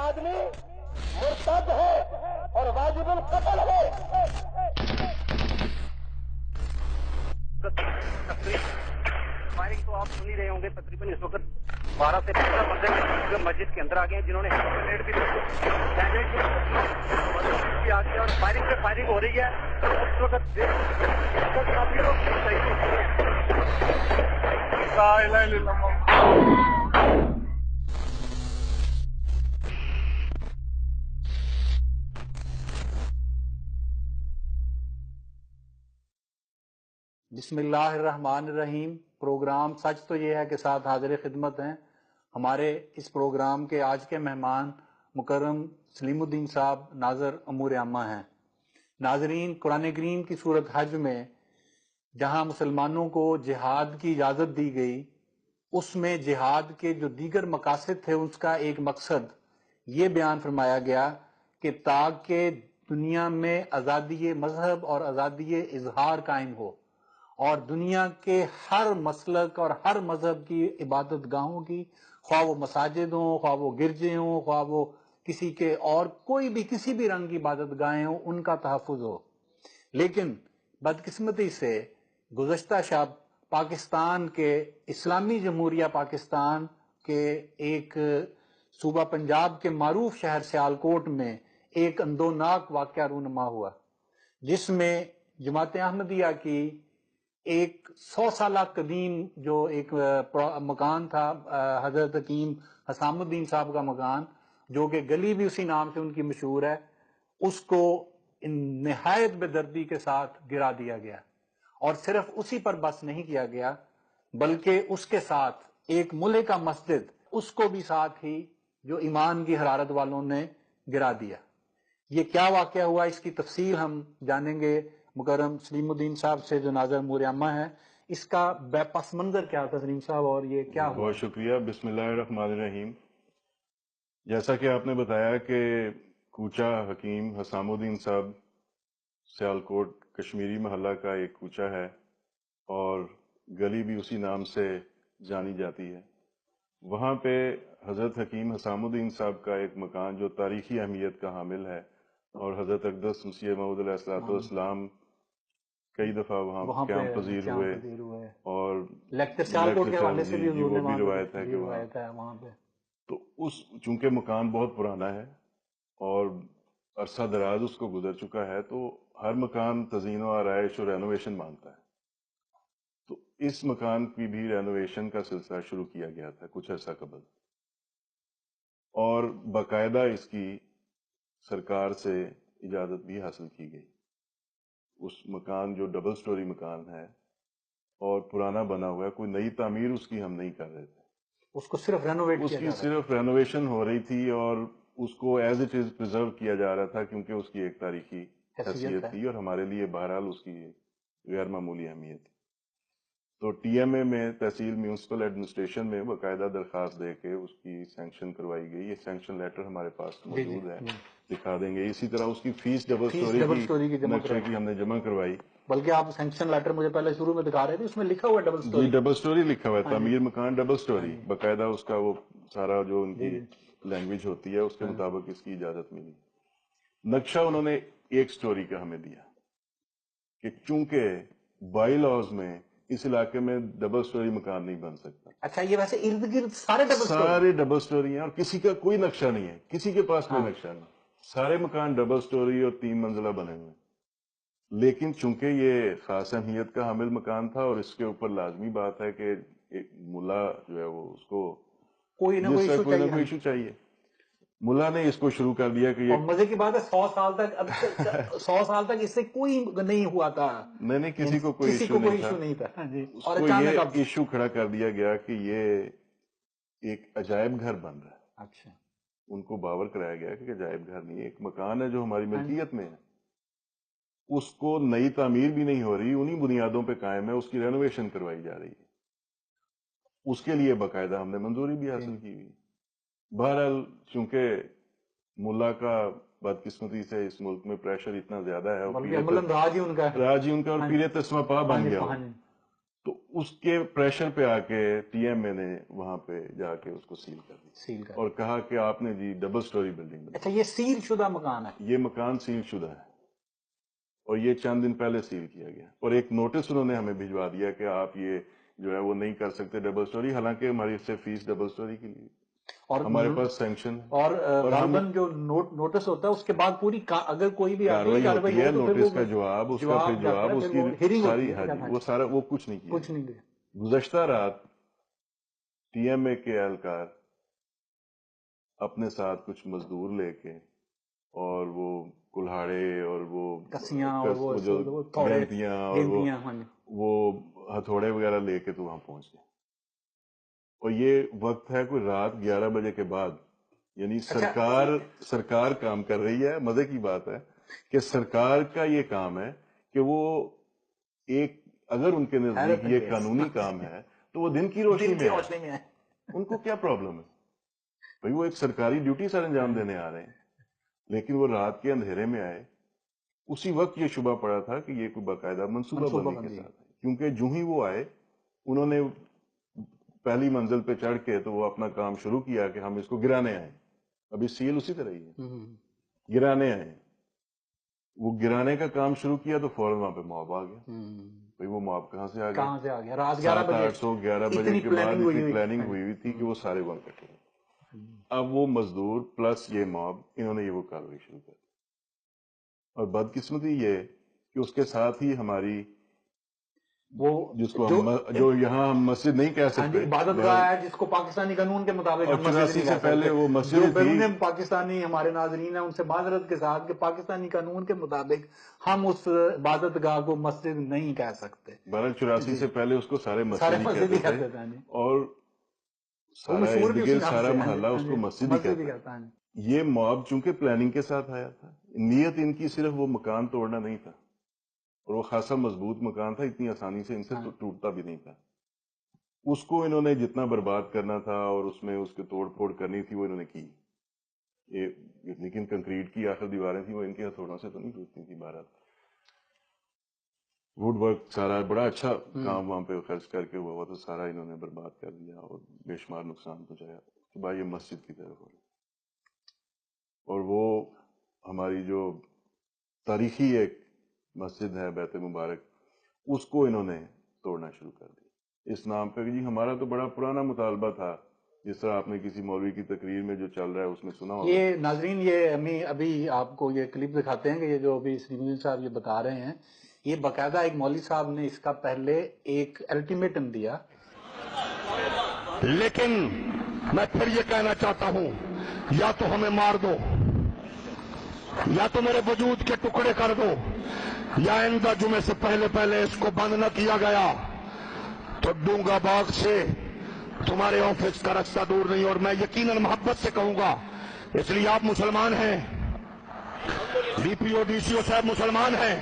آدمی مرتد ہے اور واجب القتل ہے. فائرنگ تو آپ سن ہی رہے ہوں گے. تقریباً اس وقت 12 سے 15 بندے مسجد کے اندر آ گئے ہیں جنہوں نے گrenade بھی آ گیا اور فائرنگ پہ فائرنگ ہو رہی ہے. اس وقت کافی لوگ صحیح ہوتے ہیں. لا الہ الا اللہ. بسم اللہ الرحمن الرحیم. پروگرام سچ تو یہ ہے کہ ساتھ حاضر خدمت ہیں. ہمارے اس پروگرام کے آج کے مہمان مکرم سلیم الدین صاحب ناظر امور عامہ ہیں. ناظرین، قرآن کریم کی سورۃ حج میں جہاں مسلمانوں کو جہاد کی اجازت دی گئی، اس میں جہاد کے جو دیگر مقاصد تھے اس کا ایک مقصد یہ بیان فرمایا گیا کہ تاکہ دنیا میں آزادی مذہب اور آزادی اظہار قائم ہو اور دنیا کے ہر مسلک اور ہر مذہب کی عبادت گاہوں کی، خواہ وہ مساجد ہوں، خواہ وہ گرجے ہوں، خواہ وہ کسی کے اور کوئی بھی کسی بھی رنگ کی عبادت گاہیں ہوں، ان کا تحفظ ہو. لیکن بدقسمتی سے گزشتہ شب پاکستان کے اسلامی جمہوریہ پاکستان کے ایک صوبہ پنجاب کے معروف شہر سیالکوٹ میں ایک اندوناک واقعہ رونما ہوا، جس میں جماعت احمدیہ کی ایک 100 سالہ قدیم جو ایک مکان تھا، حضرت حکیم حسام الدین صاحب کا مکان، جو کہ گلی بھی اسی نام سے ان کی مشہور ہے، اس کو نہایت بے دردی کے ساتھ گرا دیا گیا. اور صرف اسی پر بس نہیں کیا گیا بلکہ اس کے ساتھ ایک ملحقہ مسجد، اس کو بھی ساتھ ہی جو ایمان کی حرارت والوں نے گرا دیا. یہ کیا واقعہ ہوا، اس کی تفصیل ہم جانیں گے مکرم سلیم الدین صاحب سے جو ناظر امور عامہ ہے. اس کا پس منظر کیا تھا سلیم صاحب، اور یہ کیا ہوا؟ بہت شکریہ. بسم اللہ الرحمن الرحیم. جیسا کہ آپ نے بتایا کہ کوچہ حکیم حسام الدین صاحب سیالکوٹ کشمیری محلہ کا ایک کوچہ ہے اور گلی بھی اسی نام سے جانی جاتی ہے. وہاں پہ حضرت حکیم حسام الدین صاحب کا ایک مکان جو تاریخی اہمیت کا حامل ہے، اور حضرت اقدس مسیح موعود علیہ السلام کئی دفعہ وہاں قیام پذیر ہوئے اور لیکچر سیالکوٹ کے حوالے سے بھی حضور نے وہ بھی روایت ہے کہ وہاں پہ تو اس چونکہ مکان بہت پرانا ہے اور عرصہ دراز اس کو گزر چکا ہے، تو ہر مکان تزئین و آرائش اور رینوویشن مانگتا ہے. تو اس مکان کی بھی رینوویشن کا سلسلہ شروع کیا گیا تھا کچھ عرصہ قبل، اور باقاعدہ اس کی سرکار سے اجازت بھی حاصل کی گئی. اس مکان جو ڈبل سٹوری مکان ہے اور پرانا بنا ہوا ہے، کوئی نئی تعمیر اس کی ہم نہیں کر رہے تھے، اس کو صرف رینوویٹ اس کی صرف رینوویشن ہو رہی تھی اور اس کو ایز اٹ از پرزرو کیا جا رہا تھا، کیونکہ اس کی ایک تاریخی حیثیت تھی اور ہمارے لیے بہرحال اس کی غیر معمولی اہمیت تھی. تو ٹی ایم اے میں تحصیل میونسپل ایڈمنسٹریشن میں باقاعدہ درخواست دے کے اس کی سینکشن کروائی گئی. یہ سینکشن لیٹر ہمارے پاس موجود ہے، دکھا دیں گے. اسی طرح اس کی فیس ڈبل سٹوری کی نقشے کی ہم نے جمع کروائی. بلکہ آپ سینکشن لیٹر مجھے پہلے شروع میں دکھا رہے تھے، اس میں لکھا ہوا ڈبل سٹوری. جی ڈبل سٹوری لکھا ہوا ہے، تعمیر مکان ڈبل سٹوری، باقاعدہ اس کا وہ سارا جو ان کی لینگویج ہوتی ہے اس کے مطابق اس کی اجازت ملی. نقشہ انہوں نے ایک سٹوری کا ہمیں دیا کہ چونکہ بائی لاز میں اس علاقے میں ڈبل سٹوری مکان نہیں بن سکتا. اچھا، یہ ویسے ارد گرد سارے ڈبل سٹوری ہیں اور کسی کا کوئی نقشہ نہیں ہے، کسی کے پاس کوئی نقشہ نہیں. سارے مکان ڈبل سٹوری اور 3 منزلہ بنے ہوئے ہیں. لیکن چونکہ یہ خاص اہمیت کا حامل مکان تھا اور اس کے اوپر لازمی بات ہے کہ ایک ملا جو ہے وہ اس کو کوئی نہ کوئی ایشو چاہیے. ملا نے اس کو شروع کر دیا کہ یہ مزے کی بات ہے 100 سال تک اس سے کوئی نہیں ہوا تھا. نہیں کسی کو کوئی ایشو نہیں تھا. اس کو یہ ایشو کھڑا کر دیا گیا کہ یہ ایک عجائب گھر بن رہا ہے. اچھا، ان کو باور کرایا گیا کہ عجائب گھر نہیں، ایک مکان ہے جو ہماری ملکیت میں ہے، اس کو نئی تعمیر بھی نہیں ہو رہی، انہی بنیادوں پہ قائم ہے، اس کی رینوویشن کروائی جا رہی ہے. اس کے لیے باقاعدہ ہم نے منظوری بھی حاصل کی ہوئی. بہرحال چونکہ ملا کا بدقسمتی سے اس ملک میں پریشر اتنا زیادہ ہے، راج ہی ان کا اور پیر تسمہ پا بن گیا، تو اس کے پریشر پہ آ کے ٹی ایم اے نے وہاں پہ جا کے اس کو سیل کر دیا اور کہا کہ آپ نے جی ڈبل سٹوری بلڈنگ بنائی. اچھا، یہ سیل شدہ مکان ہے؟ یہ مکان سیل شدہ ہے اور یہ چند دن پہلے سیل کیا گیا اور ایک نوٹس انہوں نے ہمیں بھجوا دیا کہ آپ یہ جو ہے وہ نہیں کر سکتے ڈبل سٹوری، حالانکہ ہماری سے فیس ڈبل سٹوری کے لیے اور ہمارے پاس سینکشن اور غالباً جو نوٹس ہوتا ہے اس کے بعد پوری اگر کوئی بھی کاروائی ہوتی ہے، نوٹس کا جواب، اس کا پھر جواب، اس کی ساری وہ سارا وہ کچھ نہیں کیا. گزشتہ رات ٹی ایم اے کے اہلکار اپنے ساتھ کچھ مزدور لے کے اور وہ کلہاڑے اور وہ کسیاں جو گھنٹیاں اور وہ ہتھوڑے وغیرہ لے کے تو وہاں پہنچ گئے. اور یہ وقت ہے کوئی رات 11 بجے کے بعد، یعنی سرکار کام کر رہی ہے. مزے کی بات ہے کہ سرکار کا یہ کام ہے کہ وہ ایک اگر ان کے نزدیک یہ قانونی کام ہے تو وہ دن کی روشنی میں ہے. ان کو کیا پرابلم ہے بھائی؟ وہ ایک سرکاری ڈیوٹی سر انجام دینے آ رہے ہیں، لیکن وہ رات کے اندھیرے میں آئے. اسی وقت یہ شبہ پڑا تھا کہ یہ کوئی باقاعدہ منصوبہ بندی کے ساتھ ہے، کیونکہ جو ہی وہ آئے انہوں نے پہلی منزل پہ چڑھ کے تو وہ اپنا کام شروع کیا کہ ہم اس کو گرانے آئے. ابھی سیل اسی طرح ہی ہے، گرانے آئے. وہ گرانے کا کام شروع کیا تو فوراً وہاں پہ موب آ گیا. بھائی وہ موب کہاں سے آ گیا؟ رات 11 بجے کے بعد اتنی پلاننگ ہوئی ہوئی تھی کہ وہ سارے وہاں کٹے. اب وہ مزدور پلس یہ موب، انہوں نے یہ وہ کاروائی شروع کر دی. اور بدقسمتی یہ کہ اس کے ساتھ ہی ہماری وہ جس کو جو یہاں ہم مسجد نہیں کہہ سکتے، عبادت گاہ ہے جس کو پاکستانی قانون کے مطابق ہم مسجد نہیں کہہ پہلے وہ مسجد جو بیرون پاکستانی ہمارے ناظرین ہیں ان سے معذرت کے ساتھ کہ پاکستانی قانون کے مطابق ہم اس عبادت گاہ کو مسجد نہیں کہہ سکتے. بہرحال 84 سے پہلے اس کو سارے مسجد ہی کہتے تھے اور سارا محلہ اس کو مسجد ہی کہتا ہے. یہ موب چونکہ پلاننگ کے ساتھ آیا تھا، نیت ان کی صرف وہ مکان توڑنا نہیں تھا، اور وہ خاصا مضبوط مکان تھا، اتنی آسانی سے ان سے ٹوٹتا بھی نہیں تھا. اس کو انہوں نے جتنا برباد کرنا تھا اور اس میں اس کے توڑ پھوڑ کرنی تھی وہ انہوں نے کی. لیکن کنکریٹ کی آخر دیواریں تھیں وہ ان کے ہتھوڑوں سے تو نہیں ٹوٹتی تھی. بہرحال ووڈ ورک سارا بڑا اچھا کام وہاں پہ خرچ کر کے ہوا تو سارا انہوں نے برباد کر دیا اور بے شمار نقصان پہنچایا. تو بھائی یہ مسجد کی طرف ہو رہی، اور وہ ہماری جو تاریخی ایک مسجد ہے بیت مبارک، اس کو انہوں نے توڑنا شروع کر دیا اس نام پہ. جی ہمارا تو بڑا پرانا مطالبہ تھا، جس طرح آپ نے کسی مولوی کی تقریر میں جو چل رہا ہے اس میں سنا ہوگا. یہ ناظرین، یہ ہمیں ابھی آپ کو یہ کلپ دکھاتے ہیں کہ یہ جو ابھی سلیم الدین صاحب یہ بتا رہے ہیں، یہ باقاعدہ ایک مولوی صاحب نے اس کا پہلے ایک الٹیمیٹم دیا. لیکن میں پھر یہ کہنا چاہتا ہوں، یا تو ہمیں مار دو، یا تو میرے وجود کے ٹکڑے کر دو، یا آئندہ جمعے سے پہلے اس کو بند نہ کیا گیا تو ڈونگا باغ سے تمہارے آفس کا رستہ دور نہیں. اور میں یقیناً محبت سے کہوں گا، اس لیے آپ مسلمان ہیں، D P O D C او صاحب مسلمان ہیں.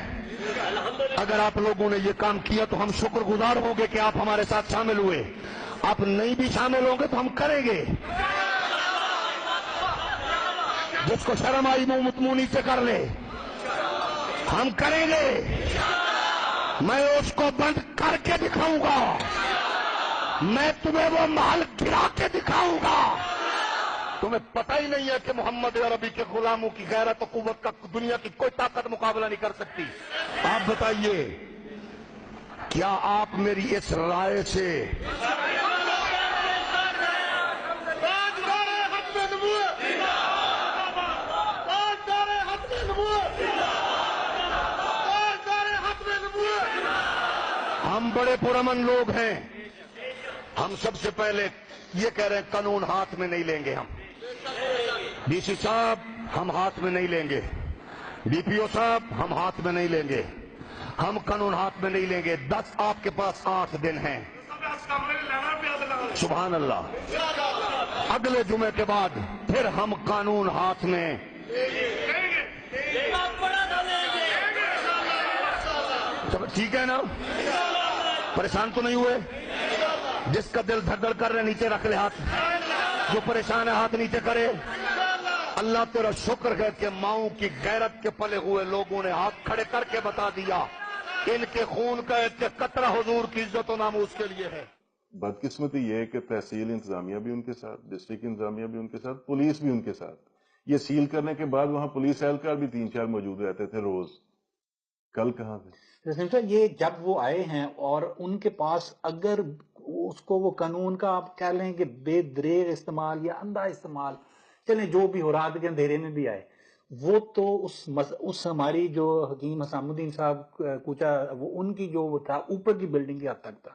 اگر آپ لوگوں نے یہ کام کیا تو ہم شکر گزار ہوں گے کہ آپ ہمارے ساتھ شامل ہوئے. آپ نہیں بھی شامل ہوں گے تو ہم کریں گے. جس کو شرم آئی منہ متمونی سے کر لے، ہم کریں گے. میں اس کو بند کر کے دکھاؤں گا، میں تمہیں وہ محل گرا کے دکھاؤں گا. تمہیں پتہ ہی نہیں ہے کہ محمد عربی کے غلاموں کی غیرت و قوت کا دنیا کی کوئی طاقت مقابلہ نہیں کر سکتی. آپ بتائیے، کیا آپ میری اس رائے سے ہم بڑے پرامن لوگ ہیں، ہم سب سے پہلے یہ کہہ رہے ہیں قانون ہاتھ میں نہیں لیں گے. ہم ڈی سی صاحب ہم ہاتھ میں نہیں لیں گے، ڈی پی او صاحب ہم ہاتھ میں نہیں لیں گے، ہم قانون ہاتھ میں نہیں لیں گے. 10 آپ کے پاس 8 دن ہیں. سبحان اللہ. اگلے جمعے کے بعد پھر ہم قانون ہاتھ میں ٹھیک ہے نا؟ پریشان تو نہیں ہوئے؟ جس کا دل دھڑ کر رہے نیچے رکھ لے ہاتھ، جو پریشان ہے ہاتھ نیچے کرے. اللہ تیرا شکر ہے کہ ماؤں کی غیرت کے پلے ہوئے لوگوں نے ہاتھ کھڑے کر کے بتا دیا ان کے خون کا ایک قطرہ حضور کی عزت و ناموس کے لیے ہے. بدقسمتی یہ ہے کہ تحصیل انتظامیہ بھی ان کے ساتھ، ڈسٹرکٹ انتظامیہ بھی ان کے ساتھ، پولیس بھی ان کے ساتھ. یہ سیل کرنے کے بعد وہاں پولیس اہلکار بھی 3-4 موجود رہتے تھے روز. کل کہاں تھے؟ رسیم صاحب یہ جب وہ آئے ہیں اور ان کے پاس اگر اس کو وہ قانون کا آپ کہہ لیں کہ بے دریغ استعمال یا اندھا استعمال، چلیں جو بھی ہو رات کے اندھیرے میں بھی آئے، وہ تو اس ہماری جو حکیم حسام الدین صاحب کوچا وہ ان کی جو وہ تھا اوپر کی بلڈنگ کی حد تک تھا،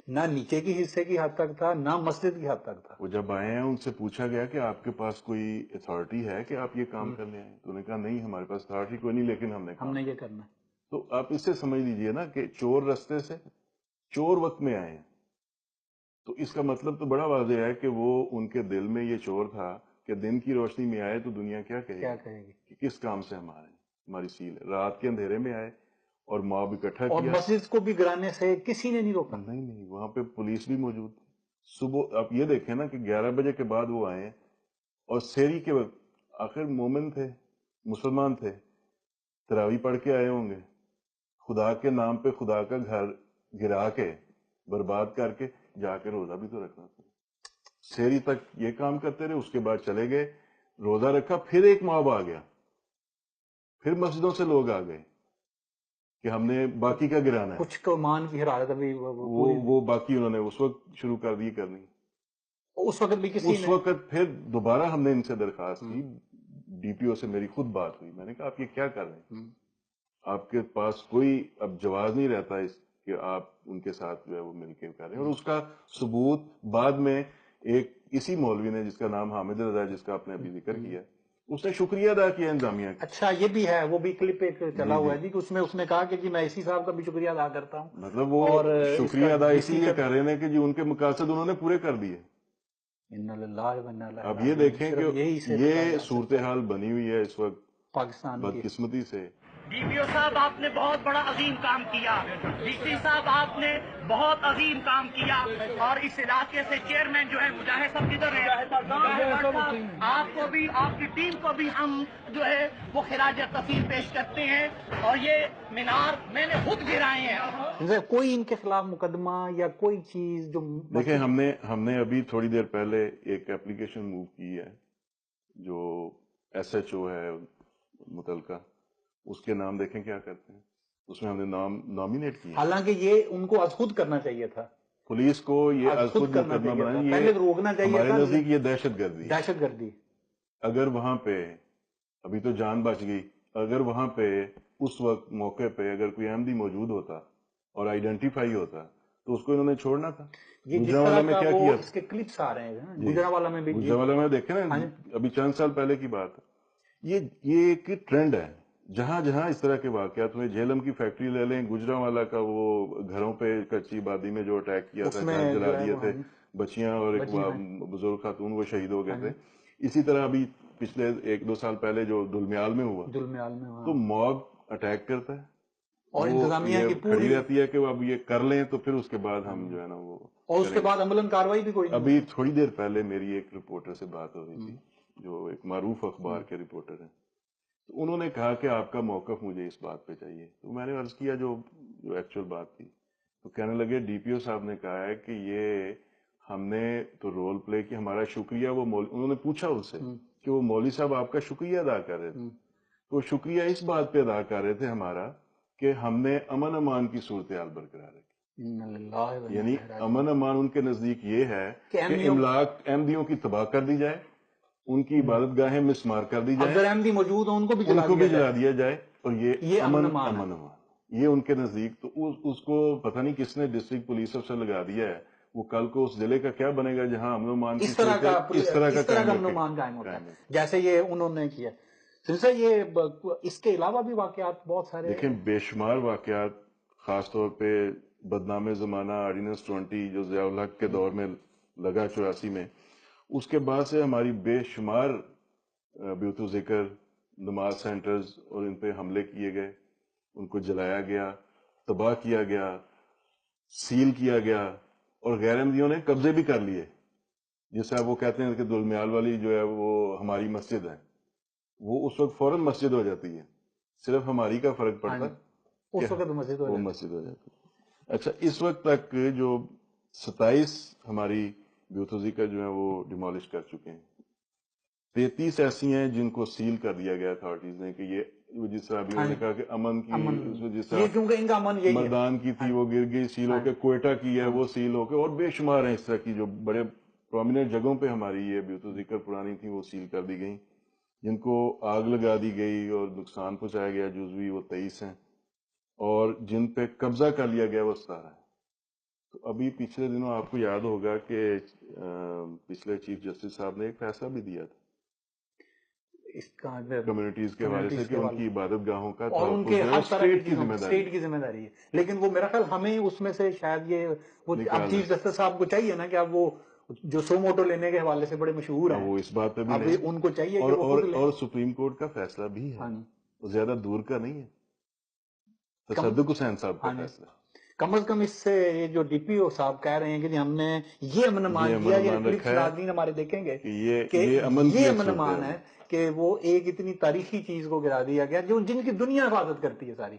نہ نیچے کی حصے کی حد تک تھا، نہ مسجد کی حد تک تھا. وہ جب آئے ہیں ان سے پوچھا گیا کہ آپ کے پاس کوئی اتھارٹی ہے کہ آپ یہ کام کرنے آئے؟ تو انہوں نے کہا نہیں ہمارے پاس اتھارٹی کوئی نہیں، لیکن ہم نے یہ کرنا ہے. تو آپ اس سے سمجھ لیجئے نا کہ چور رستے سے چور وقت میں آئے ہیں. تو اس کا مطلب تو بڑا واضح ہے کہ وہ ان کے دل میں یہ چور تھا کہ دن کی روشنی میں آئے تو دنیا کیا کہے گی کہ کس کام سے ہم آ رہے ہیں، ہماری سیل ہے. رات کے اندھیرے میں آئے اور موب اکٹھا اور کیا. مسجد کو بھی گرانے سے کسی نے نہیں روکا. نہیں وہاں پہ پولیس بھی موجود تھی. صبح آپ یہ دیکھیں نا کہ 11 بجے کے بعد وہ آئے اور سحری کے وقت، آخر مومن تھے، مسلمان تھے، تراویح پڑھ کے آئے ہوں گے، خدا کے نام پہ خدا کا گھر گرا کے برباد کر کے جا کے روزہ بھی تو رکھنا تھا. سحری تک یہ کام کرتے رہے، اس کے بعد چلے گئے، روزہ رکھا، پھر ایک موب آ گیا، پھر مسجدوں سے لوگ آ گئے کہ ہم نے باقی کا گرانا ہے. کچھ کو مان کی حرارت ابھی وہ باقی انہوں نے اس وقت شروع کر دی کرنی. اس وقت بھی کسی اس وقت پھر دوبارہ ہم نے ان سے درخواست کی، ڈی پی او سے میری خود بات ہوئی. میں نے کہا آپ یہ کیا کر رہے ہیں؟ آپ کے پاس کوئی اب جواز نہیں رہتا اس کہ آپ ان کے ساتھ جو ہے وہ مل کے کر رہے ہیں. اور اس کا ثبوت بعد میں ایک اسی مولوی نے جس کا نام حامد رضا ہے، جس کا آپ نے ابھی ذکر کیا، اس نے شکریہ ادا کیا انتظامیہ کا. اچھا یہ بھی ہے، وہ بھی کلپ ایک چلا ہوا ہے جی کہ اس نے کہا کہ جی میں اسی صاحب کا بھی شکریہ ادا کرتا ہوں. مطلب وہ شکریہ ادا اسی لیے کر رہے ہیں کہ جی ان کے مقاصد انہوں نے پورے کر دیے. اب یہ دیکھیں کہ یہ صورتحال بنی ہوئی ہے اس وقت پاکستان کی. بدقسمتی سے. ڈی پی او صاحب آپ نے بہت بڑا عظیم کام کیا، ڈی سی صاحب آپ نے بہت عظیم کام کیا، اور اس علاقے سے چیئرمین جو ہے مجاہد صاحب کدھر ہے، آپ کو بھی آپ کی ٹیم کو بھی ہم جو ہے وہ خراج تحسین پیش کرتے ہیں. اور یہ مینار میں نے خود گرائے ہیں. کوئی ان کے خلاف مقدمہ یا کوئی چیز جو دیکھیں ہم نے ابھی تھوڑی دیر پہلے ایک اپلیکیشن موو کی ہے جو ایس ایچ او ہے متعلقہ، اس کے نام دیکھیں کیا کرتے ہیں. اس میں ہم نے نام نامینیٹ کیا. حالانکہ یہ ان کو از خود کرنا چاہیے تھا، پولیس کو یہ از خود مقدمہ بنانا، پہلے روکنا چاہیے ہمارے تھا. نزدیک یہ دہشت گردی. اگر وہاں پہ ابھی تو جان بچ گئی، اگر وہاں پہ اس وقت موقع پہ اگر کوئی احمدی موجود ہوتا اور آئیڈینٹیفائی ہوتا تو اس کو انہوں نے چھوڑنا تھا. گجرانوالہ میں کیا کیا؟ اس کے کلپس آ رہے ہیں گجرانوالہ میں بھی، گجرانوالہ میں دیکھیں نا ابھی چند سال پہلے کی بات ہے. یہ ایک ٹرینڈ ہے، جہاں جہاں اس طرح کے واقعات ہوئے، جھیلم کی فیکٹری لے لیں، گجرانوالہ کا وہ گھروں پہ کچی آبادی میں جو اٹیک کیا تھا، گھر جلا دیے تھے، بچیاں اور ایک بزرگ خاتون وہ شہید ہو گئے تھے. اسی طرح ابھی پچھلے 1-2 سال پہلے جو دلمیال میں ہوا، تو موب اٹیک کرتا ہے اور انتظامیہ کی کھڑی رہتی ہے کہ وہ اب یہ کر لیں تو پھر اس کے بعد ہم جو ہے نا وہ، اور اس کے بعد عملاً کاروائی بھی کوئی نہیں. ابھی تھوڑی دیر پہلے میری ایک رپورٹر سے بات ہو رہی تھی جو ایک معروف اخبار کے رپورٹر ہیں، تو انہوں نے کہا کہ آپ کا موقف مجھے اس بات پہ چاہیے. تو میں نے عرض کیا جو ایکچوئل بات تھی، تو کہنے لگے ڈی پی او صاحب نے کہا ہے کہ یہ ہم نے تو رول پلے کیا، ہمارا شکریہ انہوں نے پوچھا ان سے کہ وہ مولوی صاحب آپ کا شکریہ ادا کر رہے تھے، تو شکریہ اس بات پہ ادا کر رہے تھے ہمارا کہ ہم نے امن امان کی صورتحال برقرار رکھی. یعنی امن امان ان کے نزدیک یہ ہے کہ املاک احمدیوں کی تباہ کر دی جائے، ان کی عبادت گاہیں مسمار کر دی جائے، اگر احمدی موجود ہوں ان کو بھی جلا دیا جائے، اور یہ امن امان یہ ان کے نزدیک. تو اس کو پتہ نہیں کس نے ڈسٹرکٹ پولیس افسر لگا دیا ہے، وہ کل کو اس ضلع کا کیا بنے گا جہاں امن و امان اس طرح کا امن و امان قائم ہوتا ہے جیسے یہ انہوں نے کیا. یہ اس کے علاوہ بھی واقعات بہت سارے دیکھیں، بے شمار واقعات، خاص طور پہ بدنام زمانہ آرڈیننس 20 جو ضیاء الحق کے دور میں لگا 84 میں، اس کے بعد سے ہماری بے شمار بیوت و ذکر نماز سینٹرز اور ان پہ حملے کیے گئے، ان کو جلایا گیا، تباہ کیا گیا، سیل کیا گیا، اور غیر احمدیوں نے قبضے بھی کر لیے. جیسے وہ کہتے ہیں کہ دلمیال والی جو ہے وہ ہماری مسجد ہے، وہ اس وقت فوراً مسجد ہو جاتی ہے، صرف ہماری کا فرق پڑتا ہے. اس وقت مسجد وہ مسجد ہو جاتی. اچھا اس وقت تک جو 27 ہماری بیوتھوزیکا جو ہے وہ ڈیمالش کر چکے ہیں. 33 ایسی ہیں جن کو سیل کر دیا گیا اتھارٹیز نے کہ یہ جس طرح ابھی انہوں نے کہا کہ امن کی جس یہ کیونکہ ان کا امن یہی ہے. مردان کی تھی وہ گر گئی سیل ہو کے, کوئٹہ کی ہے وہ سیل ہو کے, اور بے شمار ہیں اس طرح کی جو بڑے پرومیننٹ جگہوں پہ ہماری یہ بیوتھوزیکا پرانی تھی وہ سیل کر دی گئی. جن کو آگ لگا دی گئی اور نقصان پہنچایا گیا جزوی وہ 23 ہیں, اور جن پہ قبضہ کر لیا گیا وہ 17 ہیں. تو ابھی پچھلے دنوں آپ کو یاد ہوگا کہ پچھلے چیف جسٹس صاحب نے ایک فیصلہ بھی دیا تھا اس کا کمیونٹیز کے حوالے سے کہ ان کی عبادت گاہوں کا اور ان کے ہر طرح اسٹیٹ کی ذمہ داری ہے. لیکن وہ میرا خیال ہمیں اس میں سے شاید یہ وہ اب چیف جسٹس صاحب کو چاہیے نا کہ اب وہ جو سو موٹو لینے کے حوالے سے بڑے مشہور ہیں وہ اس بات پہ بھی اب ان کو چاہیے کہ اور سپریم کورٹ کا فیصلہ بھی ہے, وہ زیادہ دور کا نہیں ہے, تصدق حسین صاحب کا فیصلہ. کم از کم اس سے یہ جو ڈی پی او صاحب کہہ رہے ہیں کہ ہم نے یہ امن مان کیا, یہ کلپس ناظرین ہمارے دیکھیں گے کہ یہ امن مان ہے کہ وہ ایک اتنی تاریخی چیز کو گرا دیا گیا جن کی دنیا حفاظت کرتی ہے ساری,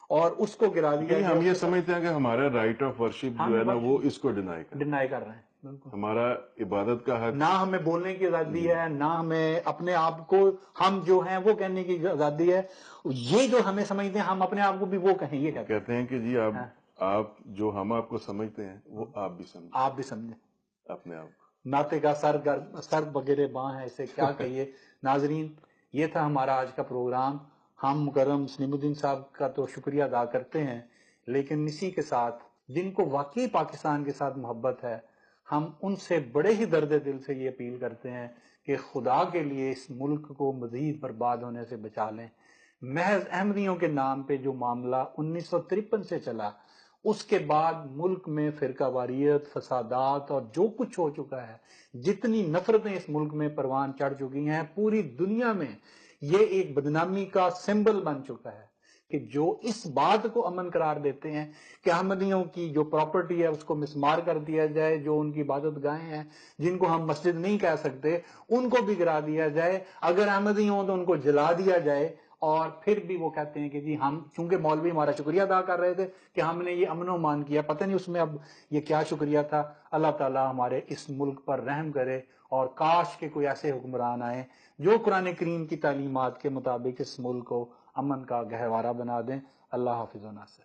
اور اس کو گرا دیا گیا. ہم یہ سمجھتے ہیں کہ ہمارا رائٹ آف ورشپ جو ہے نا وہ اس کو ڈینائی کر رہے ہیں. ہمارا عبادت کا حق, نہ ہمیں بولنے کی آزادی ہے, نہ ہمیں اپنے آپ کو ہم جو ہیں وہ کہنے کی آزادی ہے. یہ جو ہمیں سمجھتے ہیں ہم اپنے آپ کو بھی وہ کہیں, یہ کہتے ہیں کہ جی آپ جو ہم آپ کو سمجھتے ہیں وہ آپ بھی سمجھیں اپنے آپ کو. ناطے کا سر وغیرہ باں ہے, اسے کیا کہیے. ناظرین, یہ تھا ہمارا آج کا پروگرام. ہم مکرم سلیم الدین صاحب کا تو شکریہ ادا کرتے ہیں, لیکن اسی کے ساتھ جن کو واقعی پاکستان کے ساتھ محبت ہے, ہم ان سے بڑے ہی درد دل سے یہ اپیل کرتے ہیں کہ خدا کے لیے اس ملک کو مزید برباد ہونے سے بچا لیں. محض احمدیوں کے نام پہ جو معاملہ 1953 سے چلا, اس کے بعد ملک میں فرقہ واریت, فسادات اور جو کچھ ہو چکا ہے, جتنی نفرتیں اس ملک میں پروان چڑھ چکی ہیں, پوری دنیا میں یہ ایک بدنامی کا سمبل بن چکا ہے کہ جو اس بات کو امن قرار دیتے ہیں کہ احمدیوں کی جو پراپرٹی ہے اس کو مسمار کر دیا جائے, جو ان کی عبادت گاہیں ہیں جن کو ہم مسجد نہیں کہہ سکتے ان کو بھی گرا دیا جائے, اگر احمدی ہوں تو ان کو جلا دیا جائے. اور پھر بھی وہ کہتے ہیں کہ جی ہم, چونکہ مولوی ہمارا شکریہ ادا کر رہے تھے کہ ہم نے یہ امن و امان کیا, پتہ نہیں اس میں اب یہ کیا شکریہ تھا. اللہ تعالیٰ ہمارے اس ملک پر رحم کرے, اور کاش کہ کوئی ایسے حکمران آئیں جو قرآن کریم کی تعلیمات کے مطابق اس ملک کو امن کا گہوارہ بنا دیں. اللہ حافظ و ناصر.